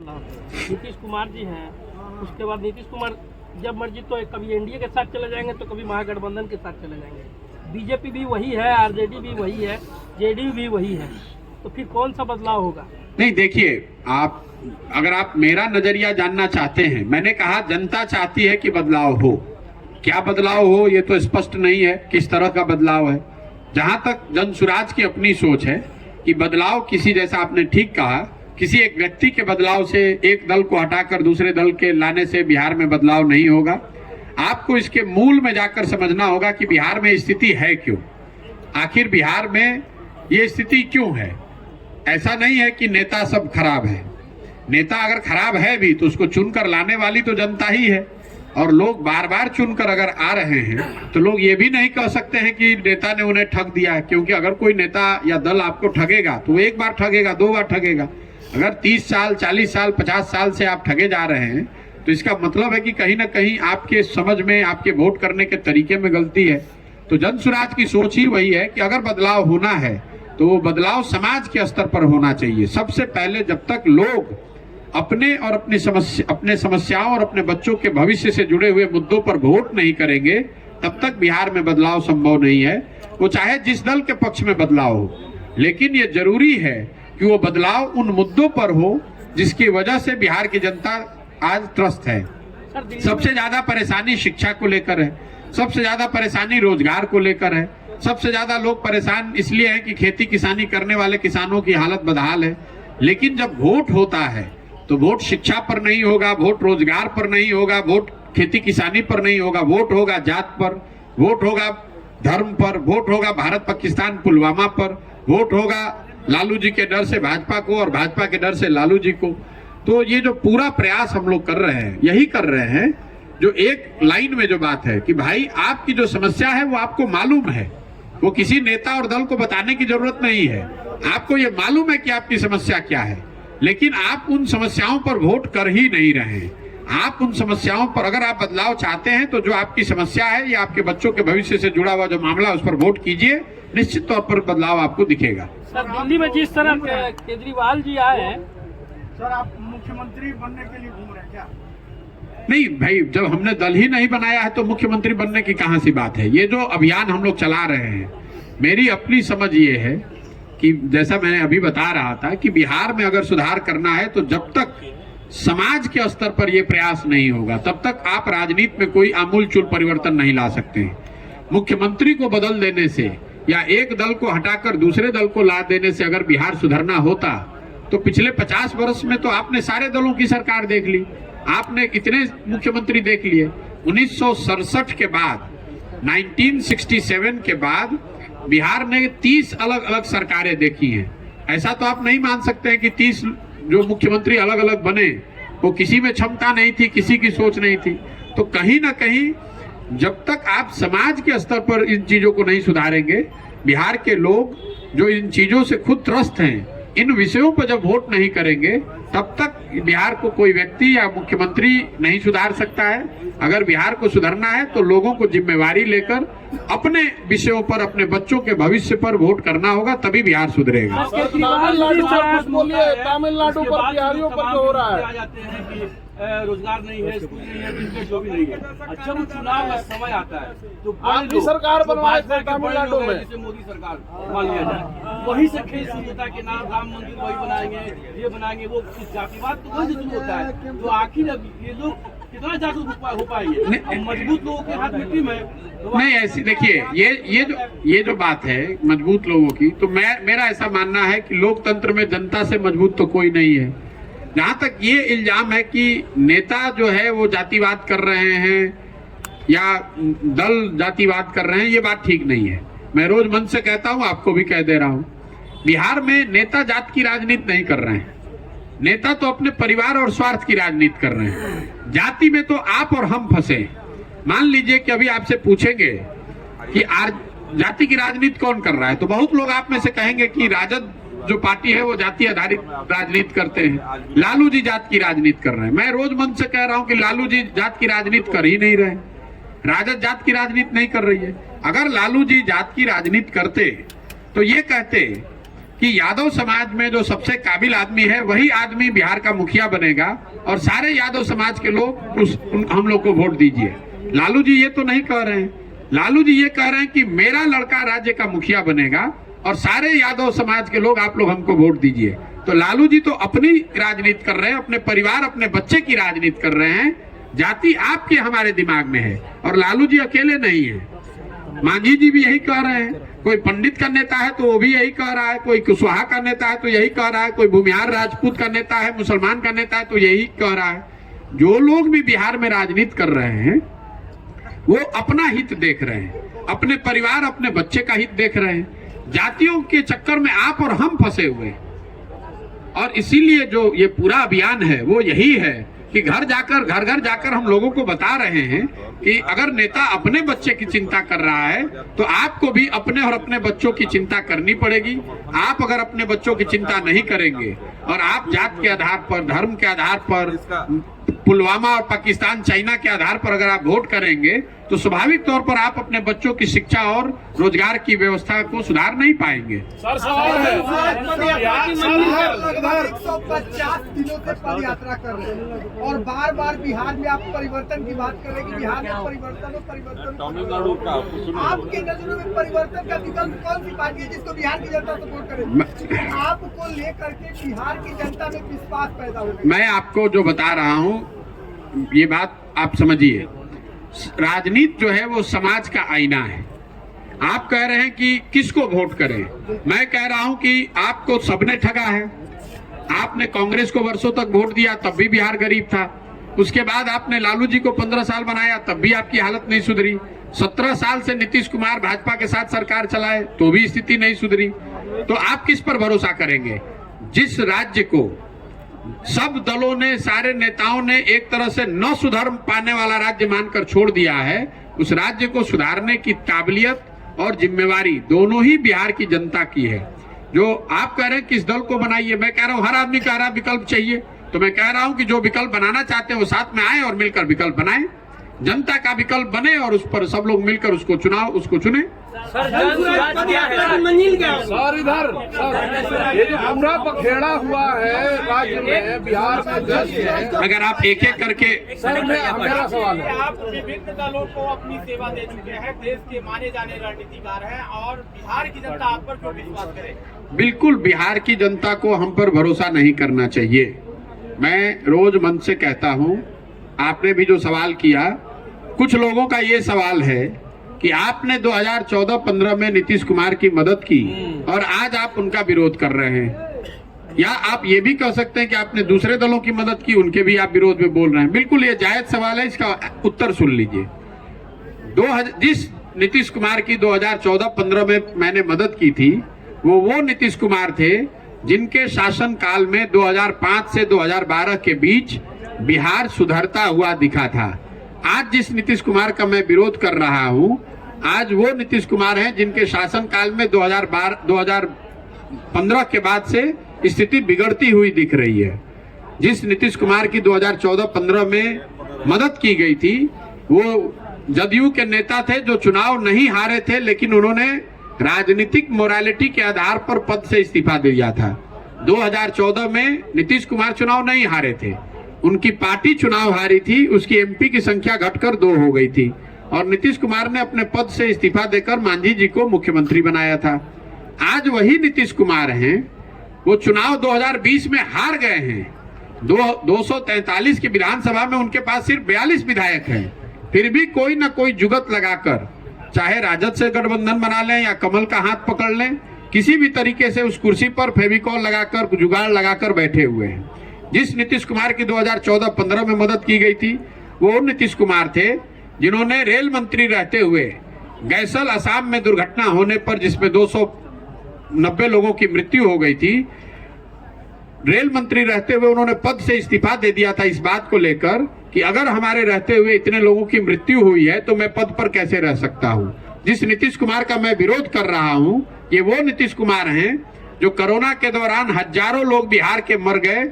नीतीश कुमार जी हैं, उसके बाद नीतीश कुमार जब मर्जी तो कभी एनडीए के साथ चले जाएंगे तो कभी महागठबंधन के साथ चले जाएंगे। बीजेपी भी वही है, आरजेडी भी वही है, जेडीयू भी वही है, तो फिर कौन सा बदलाव होगा? नहीं, देखिए, अगर आप मेरा नजरिया जानना चाहते हैं, मैंने कहा जनता चाहती है कि बदलाव हो। क्या बदलाव हो ये तो स्पष्ट नहीं है, किस तरह का बदलाव है। जहां तक जनसुराज की अपनी सोच है कि बदलाव किसी, जैसा आपने ठीक कहा, किसी एक व्यक्ति के बदलाव से, एक दल को हटाकर दूसरे दल के लाने से बिहार में बदलाव नहीं होगा। आपको इसके मूल में जाकर समझना होगा कि बिहार में स्थिति है क्यों, आखिर बिहार में ये स्थिति क्यों है। ऐसा नहीं है कि नेता सब खराब है। नेता अगर खराब है भी तो उसको चुनकर लाने वाली तो जनता ही है, और लोग बार बार चुनकर अगर आ रहे हैं तो लोग ये भी नहीं कह सकते हैं कि नेता ने उन्हें ठग दिया है, क्योंकि अगर कोई नेता या दल आपको ठगेगा तो एक बार ठगेगा, दो बार ठगेगा। अगर 30 साल, 40 साल, 50 साल से आप ठगे जा रहे हैं तो इसका मतलब है कि कहीं ना कहीं आपके समझ में, आपके वोट करने के तरीके में गलती है। तो जनसुराज की सोच ही वही है कि अगर बदलाव होना है तो वो बदलाव समाज के स्तर पर होना चाहिए। सबसे पहले जब तक लोग अपने और अपने समस्याओं और अपने बच्चों के भविष्य से जुड़े हुए मुद्दों पर वोट नहीं करेंगे, तब तक बिहार में बदलाव संभव नहीं है। वो चाहे जिस दल के पक्ष में बदलाव हो, लेकिन ये जरूरी है कि वो बदलाव उन मुद्दों पर हो जिसकी वजह से बिहार की जनता आज त्रस्त है। सबसे ज्यादा परेशानी शिक्षा को लेकर है, सबसे ज्यादा परेशानी रोजगार को लेकर है, सबसे ज्यादा लोग परेशान इसलिए हैं कि खेती किसानी करने वाले किसानों की हालत बदहाल है। लेकिन जब वोट होता है तो वोट शिक्षा पर नहीं होगा, वोट रोजगार पर नहीं होगा, वोट खेती किसानी पर नहीं होगा, वोट होगा जात पर, वोट होगा धर्म पर, वोट होगा भारत पाकिस्तान पुलवामा पर, वोट होगा लालू जी के डर से भाजपा को और भाजपा के डर से लालू जी को। तो ये जो पूरा प्रयास हम लोग कर रहे हैं, यही कर रहे हैं जो एक लाइन में जो बात है कि भाई आपकी जो समस्या है वो आपको मालूम है, वो किसी नेता और दल को बताने की जरूरत नहीं है। आपको ये मालूम है कि आपकी समस्या क्या है, लेकिन आप उन समस्याओं पर वोट कर ही नहीं रहे हैं। आप उन समस्याओं पर अगर आप बदलाव चाहते हैं तो जो आपकी समस्या है या आपके बच्चों के भविष्य से जुड़ा हुआ जो मामला है उस पर वोट कीजिए, निश्चित तौर पर बदलाव आपको दिखेगा। सर, दिल्ली में जिस तरह केजरीवाल जी आए हैं, सर आप मुख्यमंत्री बनने के लिए घूम रहे हैं क्या? नहीं भाई, जब हमने दल ही नहीं बनाया है तो मुख्यमंत्री बनने की कहां सी बात है। ये जो अभियान हम लोग चला रहे हैं, मेरी अपनी समझ ये है कि जैसा मैंने अभी बता रहा था कि बिहार में अगर सुधार करना है तो जब तक समाज के स्तर पर यह प्रयास नहीं होगा तब तक आप राजनीति में कोई आमूलचूल परिवर्तन नहीं ला सकते हैं। मुख्यमंत्री को बदल देने से या एक दल को हटाकर दूसरे दल को ला देने से अगर बिहार सुधरना होता तो पिछले 50 वर्ष में तो आपने सारे दलों की सरकार देख ली, आपने कितने मुख्यमंत्री देख लिए। 1967 के बाद, 1967 के बाद बिहार ने 30 अलग अलग सरकारें देखी हैं। ऐसा तो आप नहीं मान सकते हैं कि 30 जो मुख्यमंत्री अलग अलग बने वो किसी में क्षमता नहीं थी, किसी की सोच नहीं थी। तो कहीं ना कहीं जब तक आप समाज के स्तर पर इन चीजों को नहीं सुधारेंगे, बिहार के लोग जो इन चीजों से खुद त्रस्त हैं, इन विषयों पर जब वोट नहीं करेंगे तब तक बिहार को कोई व्यक्ति या मुख्यमंत्री नहीं सुधार सकता है। अगर बिहार को सुधरना है तो लोगों को जिम्मेवारी लेकर अपने विषयों पर, अपने बच्चों के भविष्य पर वोट करना होगा, तभी बिहार सुधरेगा। तमिलनाडु पर बिहारियों पर जो हो रहा है, रोजगार नहीं है, स्कूल नहीं है, बिजनेस जो भी नहीं है। अच्छा, वो चुनाव का समय आता है तो आपकी सरकार बनवाए थे तमिलनाडु में, जैसे मोदी सरकार मान लिया जाए, वही से खेल शुरू होता है कि ना राम मंदिर वही बनाएंगे, ये बनाएंगे, वो जातिवाद तो वही से शुरू होता है। तो आखिर अब ये लोग कितना जागरूक हो पाएंगे? मजबूत लोगों के हाथ मिट्टी में नहीं। ऐसी देखिए, ये जो बात है मजबूत लोगों की, तो मेरा ऐसा मानना है कि लोकतंत्र में जनता से मजबूत तो कोई नहीं है। जहां तक ये इल्जाम है कि नेता जो है वो जातिवाद कर रहे हैं या दल जातिवाद कर रहे हैं, ये बात ठीक नहीं है। मैं रोज मन से कहता हूं, आपको भी कह दे रहा हूं, बिहार में नेता जात की राजनीति नहीं कर रहे हैं। नेता तो अपने परिवार और स्वार्थ की राजनीति कर रहे हैं। जाति में तो आप और हम फंसे। मान लीजिए कि अभी आपसे पूछेंगे कि जाति की राजनीति कौन कर रहा है, तो बहुत लोग आप में से कहेंगे कि राजद जो पार्टी है वो जाति आधारित राजनीति करते हैं, लालू जी जात की राजनीति कर रहे हैं। मैं रोज मन से कह रहा हूं कि लालू जी जात की राजनीति कर ही नहीं रहे, राजद जात की राजनीति नहीं कर रही है। अगर लालू जी जात की राजनीति करते तो ये कहते कि यादव समाज में जो सबसे काबिल आदमी है वही आदमी बिहार का मुखिया बनेगा और सारे यादव समाज के लोग हम लोग को वोट दीजिए। लालू जी ये तो नहीं कह रहे हैं। लालू जी ये कह रहे हैं कि मेरा लड़का राज्य का मुखिया बनेगा और सारे यादव समाज के लोग आप लोग हमको वोट दीजिए। तो लालू जी तो अपनी राजनीति कर रहे हैं, अपने परिवार अपने बच्चे की राजनीति कर रहे हैं। जाति आपके हमारे दिमाग में है और लालू जी अकेले नहीं है, मांझी जी भी यही कह रहे हैं। कोई पंडित का नेता है तो वो भी यही कह रहा है, कोई कुशवाहा का नेता है तो यही कह रहा है, कोई भूमिहार राजपूत का नेता है, मुसलमान का नेता है तो यही कह रहा है। जो लोग भी बिहार में राजनीति कर रहे हैं वो अपना हित देख रहे हैं, अपने परिवार अपने बच्चे का हित देख रहे हैं। जातियों के चक्कर में आप और हम फंसे हुए हैं और इसीलिए जो ये पूरा अभियान है वो यही है कि घर घर जाकर हम लोगों को बता रहे हैं कि अगर नेता अपने बच्चे की चिंता कर रहा है तो आपको भी अपने और अपने बच्चों की चिंता करनी पड़ेगी। आप अगर अपने बच्चों की चिंता नहीं करेंगे और आप जात के आधार पर, धर्म के आधार पर, पुलवामा और पाकिस्तान चाइना के आधार पर अगर आप वोट करेंगे तो स्वाभाविक तौर पर आप अपने बच्चों की शिक्षा और रोजगार की व्यवस्था को सुधार नहीं पाएंगे। सर सवाल है, 150 दिनों से पद यात्रा कर रहे हैं और बार बार बिहार में आप परिवर्तन की बात कर रहे हैं कि बिहार में परिवर्तन आपके नजरों में परिवर्तन का विकल्प कौन सी पार्टी है जिसको बिहार की जनता सपोर्ट करे? आपको लेकर के बिहार की जनता में विश्वास पैदा हो। मैं आपको जो बता रहा हूँ ये बात आप समझिए। राजनीति जो है वो समाज का आईना है। आप कह रहे हैं कि किसको वोट करें, मैं कह रहा हूं कि आपको सबने ठगा है। आपने कांग्रेस को वर्षों तक वोट दिया तब भी बिहार गरीब था। उसके बाद आपने लालू जी को 15 साल बनाया तब भी आपकी हालत नहीं सुधरी। 17 साल से नीतीश कुमार भाजपा के साथ सरकार चलाए तो भी स्थिति नहीं सुधरी। तो आप किस पर भरोसा करेंगे? जिस राज्य को सब दलों ने, सारे नेताओं ने एक तरह से न सुधर पाने वाला राज्य मानकर छोड़ दिया है, उस राज्य को सुधारने की काबिलियत और जिम्मेवारी दोनों ही बिहार की जनता की है। जो आप कह रहे हैं किस दल को बनाइए, मैं कह रहा हूं हर आदमी कह रहा है विकल्प चाहिए, तो मैं कह रहा हूं कि जो विकल्प बनाना चाहते हैं वो साथ में आए और मिलकर विकल्प बनाएं। जनता का विकल्प बने और उस पर सब लोग मिलकर उसको चुने। सर इधर ये जो पूरा पखेड़ा हुआ है राज्य में, बिहार में जज है, अगर आप एक एक करके, सर मेरा सवाल है। आप विभिन्न दलों को अपनी सेवा दे चुके हैं, देश के माने जाने रणनीतिकार हैं और बिहार की जनता आप पर क्यों विश्वास करे? बिल्कुल बिहार की जनता को हम पर भरोसा नहीं करना चाहिए। मैं रोज मन से कहता हूं, आपने भी जो सवाल किया, कुछ लोगों का ये सवाल है कि आपने 2014-15 में नीतीश कुमार की मदद की और आज आप उनका विरोध कर रहे हैं। या आप ये भी कह सकते हैं कि आपने दूसरे दलों की मदद की, उनके भी आप विरोध में बोल रहे हैं। बिल्कुल ये जायज सवाल है, इसका उत्तर सुन लीजिए। जिस नीतीश कुमार की 2014-15 में मैंने मदद की थी वो नीतीश कुमार थे जिनके शासन काल में 2005 से 2012 के बीच बिहार सुधरता हुआ दिखा था। आज जिस नीतीश कुमार का मैं विरोध कर रहा हूं, आज वो नीतीश कुमार हैं जिनके शासन काल में 2015 के बाद से स्थिति बिगड़ती हुई दिख रही है। जिस नीतीश कुमार की 2014-15 में मदद की गई थी वो जदयू के नेता थे जो चुनाव नहीं हारे थे, लेकिन उन्होंने राजनीतिक मोरालिटी के आधार पर पद से इस्तीफा दिया था। 2014 में नीतीश कुमार चुनाव नहीं हारे थे, उनकी पार्टी चुनाव हारी थी, उसकी एमपी की संख्या घटकर 2 हो गई थी और नीतीश कुमार ने अपने पद से इस्तीफा देकर मांझी जी को मुख्यमंत्री बनाया था। आज वही नीतीश कुमार हैं, वो चुनाव 2020 में हार गए हैं। 243 की विधानसभा में उनके पास सिर्फ 42 विधायक हैं, फिर भी कोई ना कोई जुगत लगाकर, चाहे राजद से गठबंधन बना लें या कमल का हाथ पकड़ लें, किसी भी तरीके से उस कुर्सी पर फेविकॉल लगाकर, जुगाड़ लगाकर बैठे हुए हैं। जिस नीतीश कुमार की 2014-15 में मदद की गई थी वो नीतीश कुमार थे जिन्होंने रेल मंत्री रहते हुए गैसल असम में दुर्घटना होने पर, जिसमें 290 लोगों की मृत्यु हो गई थी, रेल मंत्री रहते हुए उन्होंने पद से इस्तीफा दे दिया था इस बात को लेकर कि अगर हमारे रहते हुए इतने लोगों की मृत्यु हुई है तो मैं पद पर कैसे रह सकता हूं। जिस नीतीश कुमार का मैं विरोध कर रहा हूं, ये वो नीतीश कुमार हैं जो कोरोना के दौरान हजारों लोग बिहार के मर गए,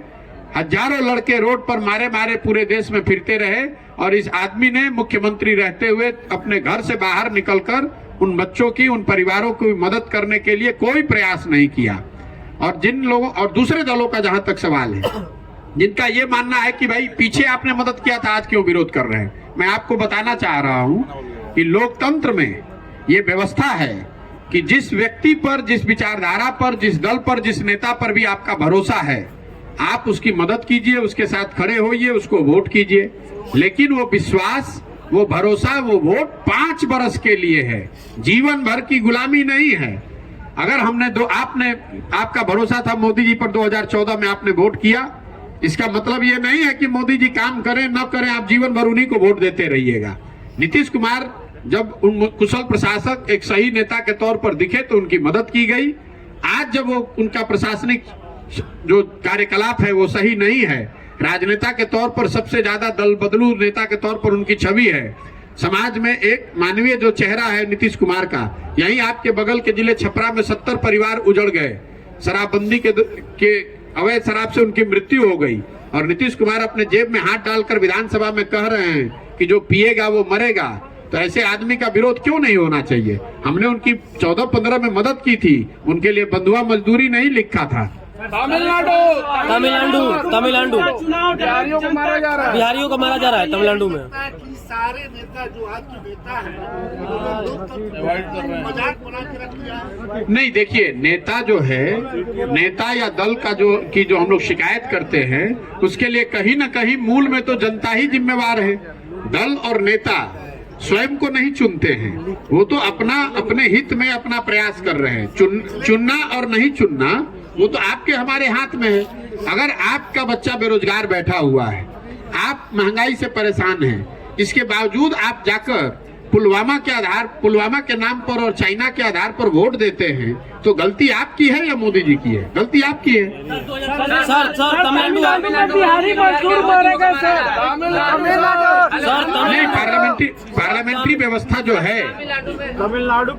हजारों लड़के रोड पर मारे मारे पूरे देश में फिरते रहे और इस आदमी ने मुख्यमंत्री रहते हुए अपने घर से बाहर निकलकर उन बच्चों की, उन परिवारों की मदद करने के लिए कोई प्रयास नहीं किया। और जिन लोगों और दूसरे दलों का जहां तक सवाल है, जिनका ये मानना है कि भाई पीछे आपने मदद किया था, आज क्यों विरोध कर रहे हैं, मैं आपको बताना चाह रहा हूं कि लोकतंत्र में ये व्यवस्था है कि जिस व्यक्ति पर, जिस विचारधारा पर, जिस दल पर, जिस नेता पर भी आपका भरोसा है, आप उसकी मदद कीजिए, उसके साथ खड़े होइए, उसको वोट कीजिए। लेकिन वो विश्वास, वो भरोसा, वो वोट 5 बरस के लिए है, जीवन भर की गुलामी नहीं है। अगर आपका भरोसा था मोदी जी पर 2014 में, आपने वोट किया, इसका मतलब ये नहीं है कि मोदी जी काम करें न करें, आप जीवन भर उन्हीं को वोट देते रहिएगा। नीतीश कुमार जब उन कुशल प्रशासक, एक सही नेता के तौर पर दिखे तो उनकी मदद की गई। आज जब वो उनका प्रशासनिक जो कार्यकलाप है वो सही नहीं है, राजनेता के तौर पर सबसे ज्यादा दल बदलू नेता के तौर पर उनकी छवि है, समाज में एक मानवीय जो चेहरा है नीतीश कुमार का, यहीं आपके बगल के जिले छपरा में 70 परिवार उजड़ गए, शराबबंदी के अवैध शराब से उनकी मृत्यु हो गई, और नीतीश कुमार अपने जेब में हाथ डालकर विधानसभा में कह रहे हैं कि जो पिएगा वो मरेगा। तो ऐसे आदमी का विरोध क्यों नहीं होना चाहिए? हमने उनकी 14-15 में मदद की थी, उनके लिए बंधुआ मजदूरी नहीं लिखा था। तमिलनाडु बिहारियों को मारा जा रहा है, बिहारियों को मारा जा रहा है तमिलनाडु में। सारे नेता जो आज के नेता है मजाक बना के रख दिया। नहीं, देखिए, नेता जो है, नेता या दल का जो हम लोग शिकायत करते हैं, उसके लिए कहीं ना कहीं मूल में तो जनता ही जिम्मेवार है। दल और नेता स्वयं को नहीं चुनते हैं, वो तो अपने हित में अपना प्रयास कर रहे हैं। चुनना और नहीं चुनना वो तो आपके हमारे हाथ में है। अगर आपका बच्चा बेरोजगार बैठा हुआ है, आप महंगाई से परेशान हैं, इसके बावजूद आप जाकर पुलवामा के नाम पर और चाइना के आधार पर वोट देते हैं, तो गलती आपकी है या मोदी जी की है? गलती आपकी है। बिहारी मजदूर मारेगा सर। नहीं, पार्लियामेंट्री व्यवस्था जो है,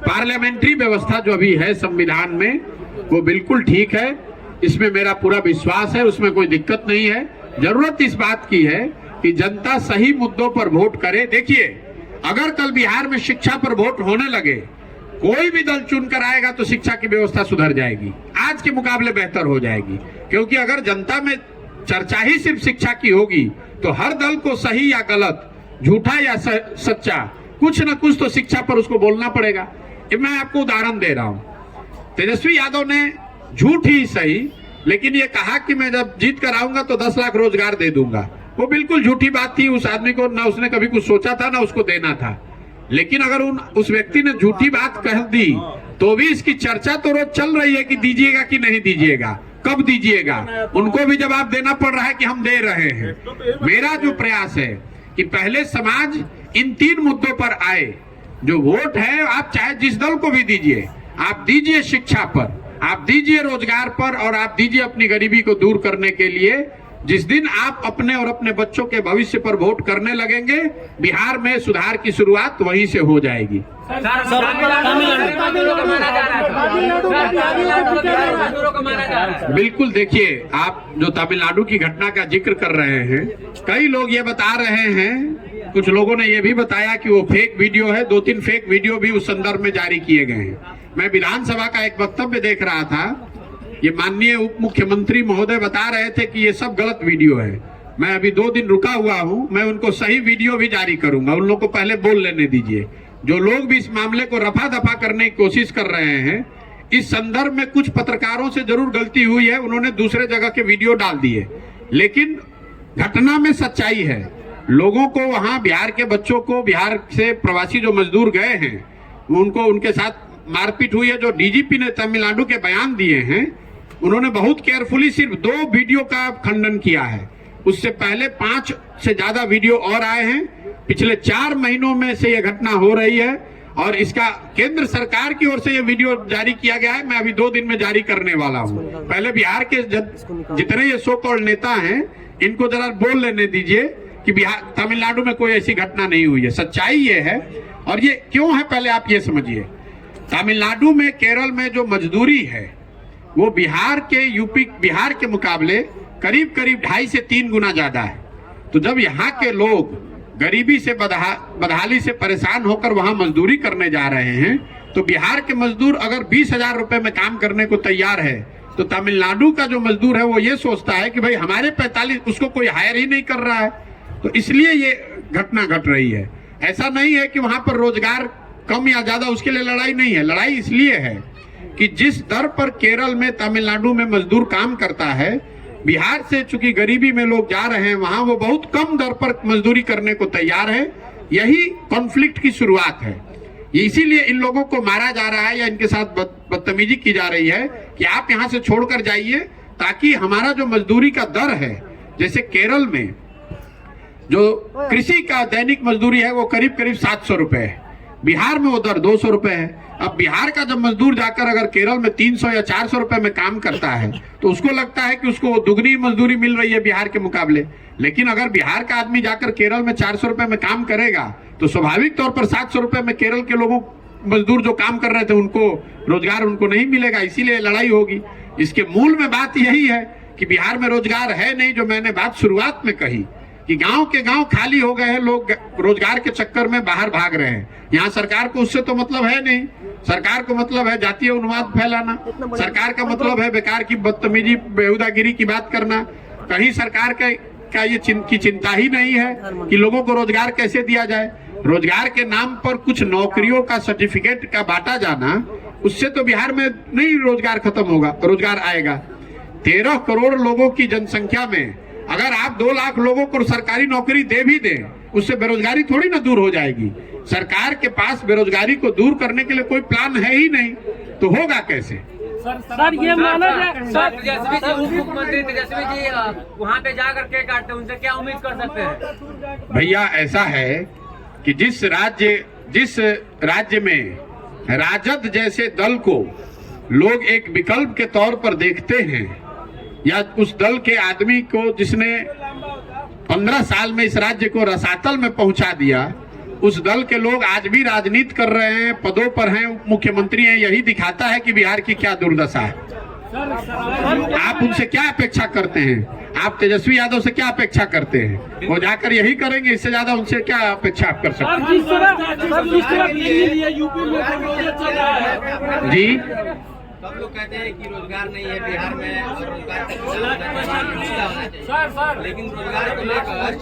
पार्लियामेंट्री व्यवस्था जो अभी है संविधान में, वो बिल्कुल ठीक है, इसमें मेरा पूरा विश्वास है, उसमें कोई दिक्कत नहीं है। जरूरत इस बात की है कि जनता सही मुद्दों पर वोट करे। देखिए, अगर कल बिहार में शिक्षा पर वोट होने लगे, कोई भी दल चुनकर आएगा तो शिक्षा की व्यवस्था सुधर जाएगी, आज के मुकाबले बेहतर हो जाएगी। क्योंकि अगर जनता में चर्चा ही सिर्फ शिक्षा की होगी तो हर दल को सही या गलत, झूठा या सच्चा, कुछ न कुछ तो शिक्षा पर उसको बोलना पड़ेगा। मैं आपको उदाहरण दे रहा हूं, तेजस्वी यादव ने झूठ ही सही, लेकिन ये कहा कि मैं जब जीत कर आऊंगा तो 10 लाख रोजगार दे दूंगा। वो बिल्कुल झूठी बात थी। उस आदमी को ना उसने कभी कुछ सोचा था ना उसको देना था। लेकिन अगर उस व्यक्ति ने झूठी बात कह दी तो भी इसकी चर्चा तो रोज चल रही है कि दीजिएगा कि नहीं दीजिएगा, कब दीजिएगा। उनको भी जवाब देना पड़ रहा है कि हम दे रहे हैं। मेरा जो प्रयास है कि पहले समाज इन 3 मुद्दों पर आए। जो वोट है, आप चाहे जिस दल को भी दीजिए, आप दीजिए शिक्षा पर, आप दीजिए रोजगार पर, और आप दीजिए अपनी गरीबी को दूर करने के लिए। जिस दिन आप अपने और अपने बच्चों के भविष्य पर वोट करने लगेंगे, बिहार में सुधार की शुरुआत वहीं से हो जाएगी। बिल्कुल, देखिए, आप जो तमिलनाडु की घटना का जिक्र कर रहे हैं, कई लोग ये बता रहे हैं, कुछ लोगों ने ये भी बताया कि वो फेक वीडियो है। 2-3 फेक वीडियो भी उस संदर्भ में जारी किए गए हैं। मैं विधानसभा का एक वक्तव्य देख रहा था, ये माननीय उप मुख्यमंत्री महोदय बता रहे थे कि ये सब गलत वीडियो है। मैं अभी 2 दिन रुका हुआ हूं, मैं उनको सही वीडियो भी जारी करूंगा। उन लोगों को पहले बोल लेने दीजिए। जो लोग भी इस मामले को रफा दफा करने की कोशिश कर रहे हैं, इस संदर्भ में कुछ पत्रकारों से जरूर गलती हुई है, उन्होंने दूसरे जगह के वीडियो डाल दिए, लेकिन घटना में सच्चाई है। लोगों को वहां, बिहार के बच्चों को, बिहार से प्रवासी जो मजदूर गए हैं, उनको, उनके साथ मारपीट हुई है। जो डीजीपी ने तमिलनाडु के बयान दिए हैं, उन्होंने बहुत केयरफुली सिर्फ 2 वीडियो का खंडन किया है। उससे पहले 5 से ज्यादा वीडियो और आए हैं। पिछले 4 महीनों में से यह घटना हो रही है और इसका केंद्र सरकार की ओर से यह वीडियो जारी किया गया है। मैं अभी 2 दिन में जारी करने वाला हूं। पहले बिहार के जितने ये सो कॉल्ड नेता हैं, इनको जरा बोल लेने दीजिए कि बिहार, तमिलनाडु में कोई ऐसी घटना नहीं हुई है। सच्चाई ये है, और ये क्यों है पहले आप ये समझिए। तमिलनाडु में, केरल में जो मजदूरी है, वो बिहार के मुकाबले करीब 2.5 से 3 गुना ज्यादा है। तो जब यहाँ के लोग गरीबी से, बदहाली से परेशान होकर वहां मजदूरी करने जा रहे हैं, तो बिहार के मजदूर अगर 20,000 रुपए में काम करने को तैयार है, तो तमिलनाडु का जो मजदूर है वो ये सोचता है कि भाई हमारे 45 उसको कोई हायर ही नहीं कर रहा है, तो इसलिए ये घटना घट रही है। ऐसा नहीं है कि वहां पर रोजगार कम या ज्यादा उसके लिए लड़ाई नहीं है। लड़ाई इसलिए है कि जिस दर पर केरल में तमिलनाडु में मजदूर काम करता है, बिहार से चूंकि गरीबी में लोग जा रहे हैं वहां वो बहुत कम दर पर मजदूरी करने को तैयार है। यही कॉन्फ्लिक्ट की शुरुआत है। इसीलिए इन लोगों को मारा जा रहा है या इनके साथ बदतमीजी की जा रही है कि आप यहां से छोड़कर जाइए, ताकि हमारा जो मजदूरी का दर है, जैसे केरल में जो कृषि का दैनिक मजदूरी है वो करीब करीब 700 रुपए है, बिहार में वो दर 200 रुपए है। अब बिहार का जब मजदूर जाकर अगर केरल में 300 या 400 रुपए में काम करता है तो उसको लगता है कि उसको दुगनी मजदूरी मिल रही है बिहार के मुकाबले। लेकिन अगर बिहार का आदमी जाकर केरल में 400 रुपए में काम करेगा तो स्वाभाविक तौर पर 700 रुपए में केरल के लोगों मजदूर जो काम कर रहे थे उनको रोजगार उनको नहीं मिलेगा, इसीलिए लड़ाई होगी। इसके मूल में बात यही है कि बिहार में रोजगार है नहीं, जो मैंने बात शुरुआत में कही कि गांव के गांव खाली हो गए हैं, लोग रोजगार के चक्कर में बाहर भाग रहे हैं। यहाँ सरकार को उससे तो मतलब है नहीं। सरकार को मतलब है जातीय उन्माद फैलाना, सरकार का मतलब है बेकार की बदतमीजी बेहुदागिरी की बात करना। कहीं सरकार का ये चिंता ही नहीं है कि लोगों को रोजगार कैसे दिया जाए। रोजगार के नाम पर कुछ नौकरियों का सर्टिफिकेट का बांटा जाना, उससे तो बिहार में नहीं रोजगार खत्म होगा, रोजगार आएगा। 13 करोड़ लोगों की जनसंख्या में अगर आप 2 लाख लोगों को सरकारी नौकरी दे भी दें, उससे बेरोजगारी थोड़ी ना दूर हो जाएगी। सरकार के पास बेरोजगारी को दूर करने के लिए कोई प्लान है ही नहीं, तो होगा कैसे? सर ये माना जाए, सर तेजस्वी जी उप मुख्यमंत्री तेजस्वी जी वहाँ पे जाकर के काटते हैं, उनसे क्या उम्मीद कर सकते हैं? भैया ऐसा है कि जिस राज्य में राजद जैसे दल को लोग एक विकल्प के तौर पर देखते हैं, या उस दल के आदमी को जिसने 15 साल में इस राज्य को रसातल में पहुंचा दिया, उस दल के लोग आज भी राजनीति कर रहे हैं, पदों पर हैं, उप मुख्यमंत्री हैं, यही दिखाता है कि बिहार की क्या दुर्दशा है। आप उनसे क्या अपेक्षा करते हैं? आप तेजस्वी यादव से क्या अपेक्षा करते हैं? वो जाकर यही करेंगे, इससे ज्यादा उनसे क्या अपेक्षा आप कर सकते हैं? जी सब लोग कहते हैं कि रोजगार नहीं है बिहार में, और रोजगार लेकिन रोजगार को लेकर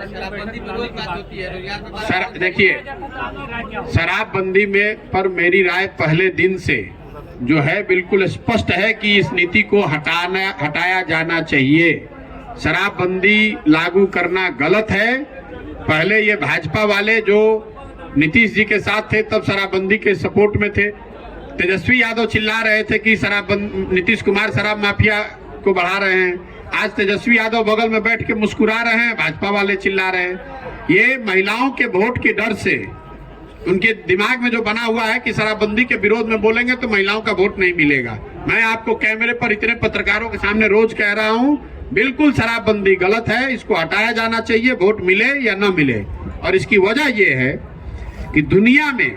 शराबबंदी पर रोज बात होती है, रोजगार सर देखिए, शराबबंदी में पर मेरी राय पहले दिन से जो है बिल्कुल स्पष्ट है कि इस नीति को हटाया जाना चाहिए। शराबबंदी लागू करना गलत है। पहले ये भाजपा वाले जो नीतीश जी के साथ थे तब शराबबंदी के सपोर्ट में थे। तेजस्वी यादव चिल्ला रहे थे कि नीतीश कुमार शराब माफिया को बढ़ा रहे हैं। आज तेजस्वी यादव बगल में बैठ के मुस्कुरा रहे हैं, भाजपा वाले चिल्ला रहे हैं। ये महिलाओं के वोट के डर से उनके दिमाग में जो बना हुआ है कि शराबबंदी के विरोध में बोलेंगे तो महिलाओं का वोट नहीं मिलेगा। मैं आपको कैमरे पर इतने पत्रकारों के सामने रोज कह रहा हूं, बिल्कुल शराबबंदी गलत है, इसको हटाया जाना चाहिए, वोट मिले या न मिले। और इसकी वजह यह है कि दुनिया में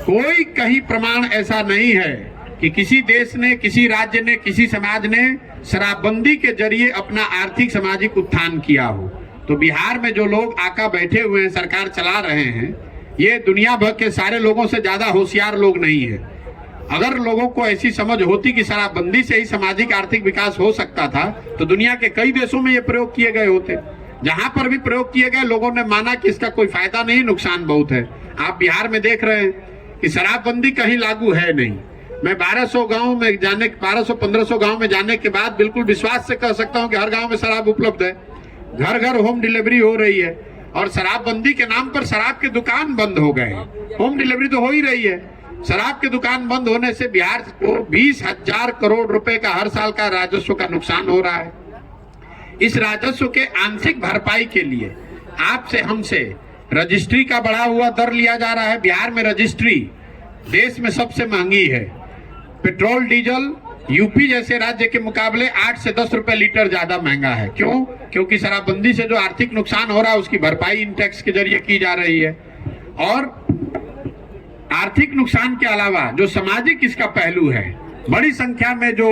कोई कहीं प्रमाण ऐसा नहीं है कि किसी देश ने, किसी राज्य ने, किसी समाज ने शराबबंदी के जरिए अपना आर्थिक सामाजिक उत्थान किया हो। तो बिहार में जो लोग आका बैठे हुए हैं, सरकार चला रहे हैं, ये दुनिया भर के सारे लोगों से ज्यादा होशियार लोग नहीं है। अगर लोगों को ऐसी समझ होती कि शराबबंदी से ही सामाजिक आर्थिक विकास हो सकता था तो दुनिया के कई देशों में ये प्रयोग किए गए होते। जहां पर भी प्रयोग किए गए लोगों ने माना कि इसका कोई फायदा नहीं, नुकसान बहुत है। आप बिहार में देख रहे हैं कि शराबबंदी कहीं लागू है नहीं। मैं 1200 गांव में जाने 1200-1500 गांव में जाने के बाद बिल्कुल विश्वास से कह सकता हूं कि हर गांव में शराब उपलब्ध है, घर घर होम डिलीवरी हो रही है। और शराबबंदी के नाम पर शराब के दुकान बंद हो गए। होम डिलीवरी तो हो ही रही है। शराब के दुकान बंद होने से बिहार को 20,000 करोड़ रुपए का हर साल का राजस्व का नुकसान हो रहा है। इस राजस्व के आंशिक भरपाई के लिए आपसे हमसे रजिस्ट्री का बढ़ा हुआ दर लिया जा रहा है। बिहार में रजिस्ट्री देश में सबसे महंगी है। पेट्रोल डीजल यूपी जैसे राज्य के मुकाबले 8 से 10 रुपए लीटर ज्यादा महंगा है। क्यों? क्योंकि शराबबंदी से जो आर्थिक नुकसान हो रहा है उसकी भरपाई इन टैक्स के जरिए की जा रही है। और आर्थिक नुकसान के अलावा जो सामाजिक इसका पहलू है, बड़ी संख्या में जो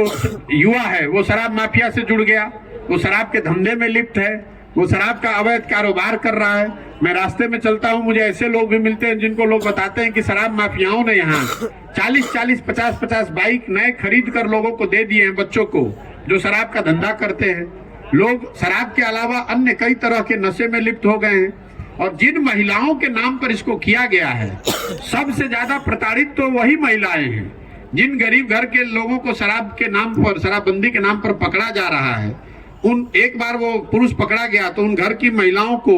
युवा है वो शराब माफिया से जुड़ गया, वो शराब के धंधे में लिप्त है, वो शराब का अवैध कारोबार कर रहा है। मैं रास्ते में चलता हूं, मुझे ऐसे लोग भी मिलते हैं जिनको लोग बताते हैं कि शराब माफियाओं ने यहाँ 40-40, 50-50 बाइक नए खरीद कर लोगों को दे दिए हैं, बच्चों को जो शराब का धंधा करते हैं। लोग शराब के अलावा अन्य कई तरह के नशे में लिप्त हो गए हैं। और जिन महिलाओं के नाम पर इसको किया गया है, सबसे ज्यादा प्रताड़ित तो वही महिलाएं हैं। जिन गरीब घर के लोगों को शराब के नाम पर, शराबबंदी के नाम पर पकड़ा जा रहा है, उन एक बार वो पुरुष पकड़ा गया तो उन घर की महिलाओं को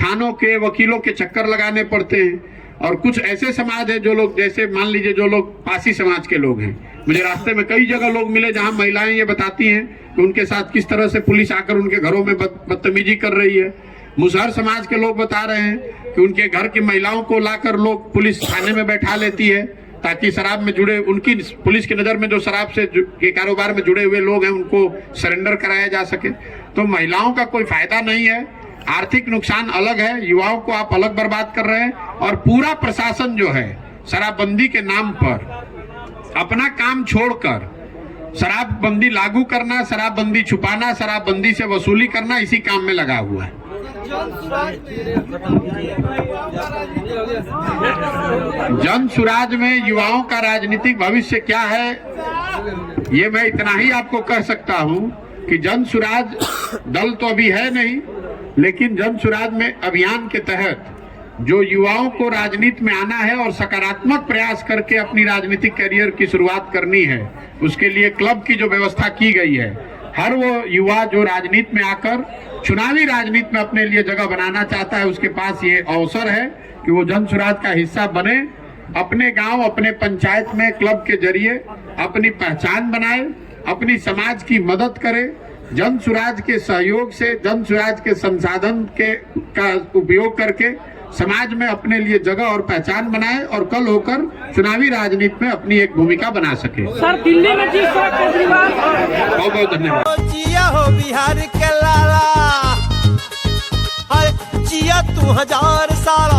थानों के वकीलों के चक्कर लगाने पड़ते हैं। और कुछ ऐसे समाज है जो लोग, जैसे मान लीजिए जो लोग पासी समाज के लोग हैं, मुझे रास्ते में कई जगह लोग मिले जहां महिलाएं ये बताती हैं कि उनके साथ किस तरह से पुलिस आकर उनके घरों में बदतमीजी कर रही है। मुसहर समाज के लोग बता रहे हैं कि उनके घर की महिलाओं को लाकर लोग पुलिस थाने में बैठा लेती है ताकि शराब में जुड़े, उनकी पुलिस की नजर में जो शराब से के कारोबार में जुड़े हुए लोग हैं उनको सरेंडर कराया जा सके। तो महिलाओं का कोई फायदा नहीं है, आर्थिक नुकसान अलग है, युवाओं को आप अलग बर्बाद कर रहे हैं। और पूरा प्रशासन जो है शराबबंदी के नाम पर अपना काम छोड़कर शराबबंदी लागू करना, शराबबंदी छुपाना, शराबबंदी से वसूली करना, इसी काम में लगा हुआ है। जन सुराज में युवाओं का राजनीतिक भविष्य क्या है, ये मैं इतना ही आपको कह सकता हूं कि जन सुराज दल तो अभी है नहीं, लेकिन जन सुराज में अभियान के तहत जो युवाओं को राजनीति में आना है और सकारात्मक प्रयास करके अपनी राजनीतिक करियर की शुरुआत करनी है, उसके लिए क्लब की जो व्यवस्था की गई है, हर वो युवा जो राजनीति में आकर चुनावी राजनीति में अपने लिए जगह बनाना चाहता है, उसके पास ये अवसर है कि वो जन सुराज का हिस्सा बने, अपने गांव, अपने पंचायत में क्लब के जरिए अपनी पहचान बनाए, अपनी समाज की मदद करे, जन सुराज के सहयोग से, जन सुराज के संसाधन का उपयोग करके समाज में अपने लिए जगह और पहचान बनाए और कल होकर चुनावी राजनीति में अपनी एक भूमिका बना सके। सर दिल्ली में जिस तरह केजरीवाल, बहुत बहुत धन्यवाद। जिया हो बिहार के लाला, जिया तू 1000 साल।